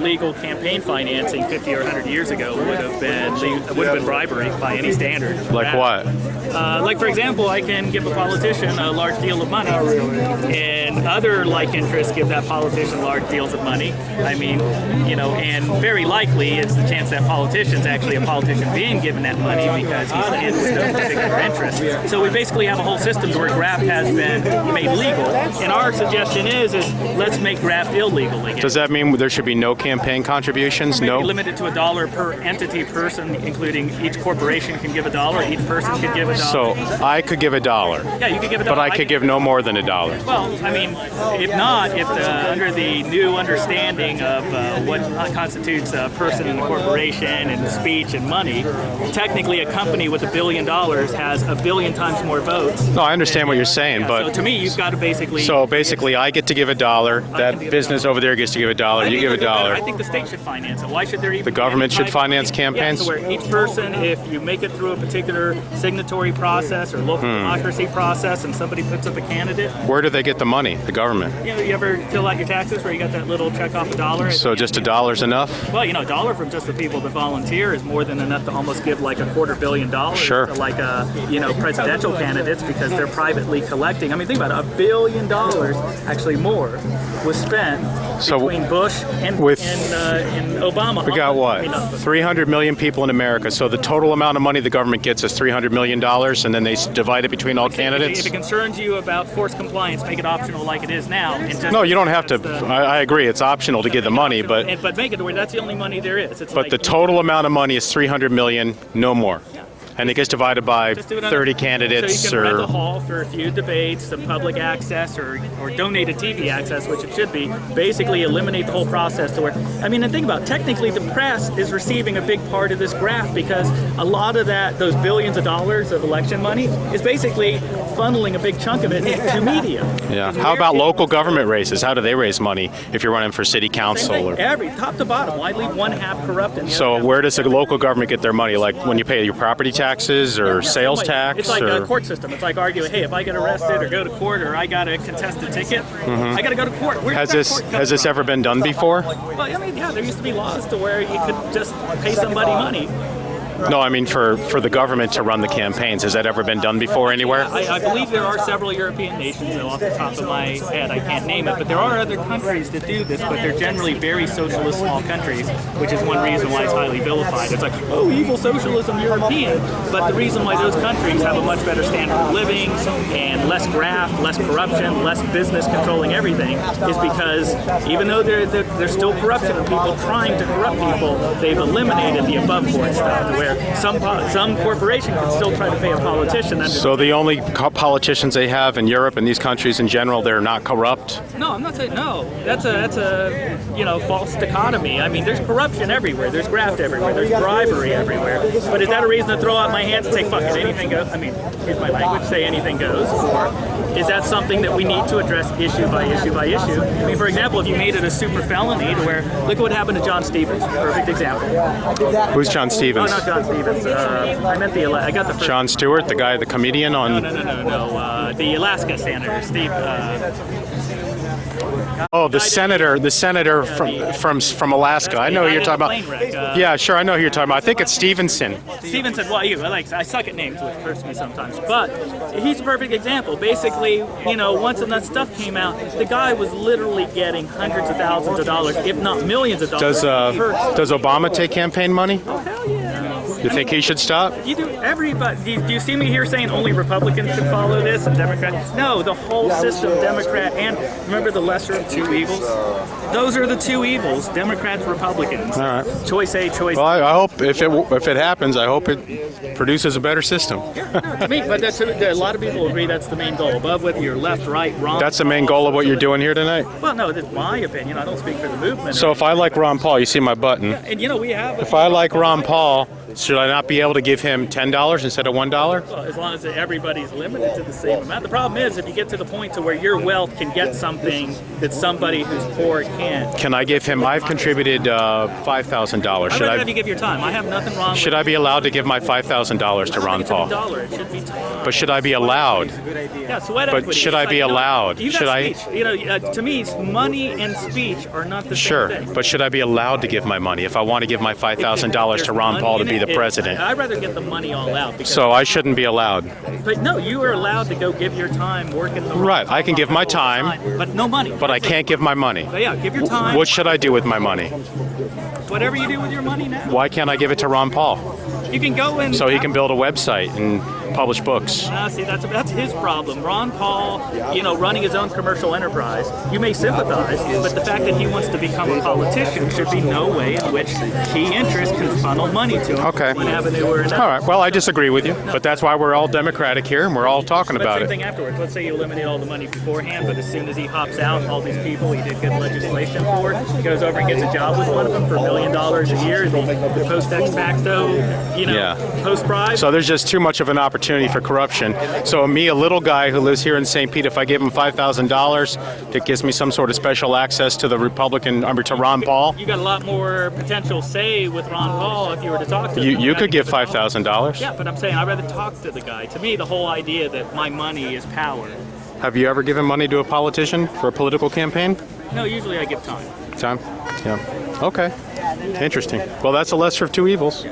legal campaign financing 50 or 100 years ago would have been bribery by any standard. Like what? Like, for example, I can give a politician a large deal of money, and other like interests give that politician large deals of money. I mean, and very likely it's the chance that politician's actually a politician being given that money because he's in no particular interest. So we basically have a whole system where graft has been made legal, and our suggestion is let's make graft illegal again. Does that mean there should be no campaign contributions? Maybe No? limited to $1 per entity person, including each corporation can give $1, each person can give $1. So I could give $1. Yeah, you could give $1. But I could give no more than $1. Well, I mean, if not, under the new understanding of what constitutes a person and a corporation and speech and money, technically a company with $1 billion has 1 billion times more votes. No, I understand what you're saying, but so to me, you've got to basically. So basically, I get to give $1. That business over there gets to give $1. You give $1. I think the state should finance it. Why should there even? The government should finance campaigns. Yeah, so where each person, if you make it through a particular signatory process or local democracy process, and somebody puts up a candidate. Where do they get the money? The government. You ever fill out your taxes where you got that little check off $1? So just $1's enough? Well, $1 from just the people that volunteer is more than enough to almost give like $250 million Sure. to like presidential candidates because they're privately collecting. I mean, think about it, $1 billion, actually more, was spent between Bush and Obama. We got what? 300 million people in America. So the total amount of money the government gets is $300 million, and then they divide it between all candidates? If it concerns you about forced compliance, make it optional like it is now. And just No, you don't have to. I agree. It's optional to give the money, but make it where that's the only money there is. but the total amount of money is $300 million, no more. And it gets divided by 30 candidates. So you can rent a hall for a few debates, some public access, or donated TV access, which it should be. Basically eliminate the whole process to where, I mean, and think about it, technically the press is receiving a big part of this graft because a lot of those billions of dollars of election money is basically funneling a big chunk of it to media. Yeah. How about local government races? How do they raise money if you're running for city council? Every top to bottom. Why leave one half corrupt? And So where does the local government get their money? Like when you pay your property taxes or sales tax? It's like a court system. It's like arguing, hey, if I get arrested or go to court or I got to contest a ticket, I got to go to court. Has this ever been done before? Well, I mean, yeah, there used to be laws to where you could just pay somebody money. No, I mean for the government to run the campaigns. Has that ever been done before anywhere? I believe there are several European nations, though off the top of my head I can't name it, but there are other countries that do this, but they're generally very socialist small countries, which is one reason why it's highly vilified. It's like, oh, evil socialism, European. But the reason why those countries have a much better standard of living and less graft, less corruption, less business controlling everything is because even though there's still corruption and people trying to corrupt people, they've eliminated the above board stuff where some corporation can still try to pay a politician. So the only politicians they have in Europe and these countries in general, they're not corrupt? No, I'm not saying no. That's a false dichotomy. I mean, there's corruption everywhere. There's graft everywhere. There's bribery everywhere. But is that a reason to throw out my hands and say, fuck it, anything goes? I mean, here's my language, say anything goes. Or is that something that we need to address issue by issue by issue? I mean, for example, if you made it a super felony to where, look what happened to John Stevens. Perfect example. Who's John Stevens? Oh, not John Stevens. I meant I got the first. John Stewart, the guy, the comedian on... No. The Alaska senator, Steve. The senator from Alaska. I know who you're talking about. Yeah, sure, I know who you're talking about. I think it's Stevenson. Stevenson, I suck at names, which hurts me sometimes. But he's a perfect example. Basically, once enough stuff came out, the guy was literally getting hundreds of thousands of dollars, if not millions of dollars. Does Obama take campaign money? Oh, hell yeah. You think he should stop? You do. Everybody. Do you see me here saying only Republicans should follow this and Democrats? No, the whole system, Democrat, and remember the lesser of two evils? Those are the two evils, Democrats, Republicans. All right. Choice A, choice B. Well, I hope if it happens, I hope it produces a better system. But a lot of people agree that's the main goal. Above whether you're left, right, wrong. That's the main goal of what you're doing here tonight? Well, no, that's my opinion. I don't speak for the movement. So if I like Ron Paul, you see my button. And we have. If I like Ron Paul, Should I not be able to give him $10 instead of $1? Well, as long as everybody's limited to the same amount. The problem is if you get to the point to where your wealth can get something that somebody who's poor can't. Can I give him? I've contributed $5,000. I'd rather have you give your time. I have nothing wrong. Should I be allowed to give my $5,000 to Ron Paul? It should be time. But should I be allowed? Yeah, sweat But equity. should It's I like, be allowed? You got Should I? speech. To me, money and speech are not the Sure, same thing. but should I be allowed to give my money if I want to give my $5,000 to Ron Paul to be the president? I'd rather get the money all out. Because, So I shouldn't be allowed. but no, you are allowed to go give your time working the Right, I can give my time, but no money. but I can't give my money. But yeah, give your time. What should I do with my money? Whatever you do with your money now. Why can't I give it to Ron Paul You can go and so he can build a website and publish books? See, that's his problem. Ron Paul, running his own commercial enterprise, you may sympathize, but the fact that he wants to become a politician should be no way in which key interests can funnel money to him. Okay. One avenue or another. All right, well, I disagree with you, but that's why we're all Democratic here and we're all talking But about same it. thing afterwards. Let's say you eliminate all the money beforehand, but as soon as he hops out, all these people he did good legislation for, he goes over and gets a job with one of them for $1 million a year. The post ex facto, post bribe. So there's just too much of an opportunity for corruption. So me, a little guy who lives here in St. Pete, if I give him $5,000, that gives me some sort of special access to the to Ron Paul. You got a lot more potential say with Ron Paul if you were to talk to him. You could give $5,000. Yeah, but I'm saying I'd rather talk to the guy. To me, the whole idea that my money is power. Have you ever given money to a politician for a political campaign? No, usually I give time. Time? Yeah. Okay. Interesting. Well, that's a lesser of two evils.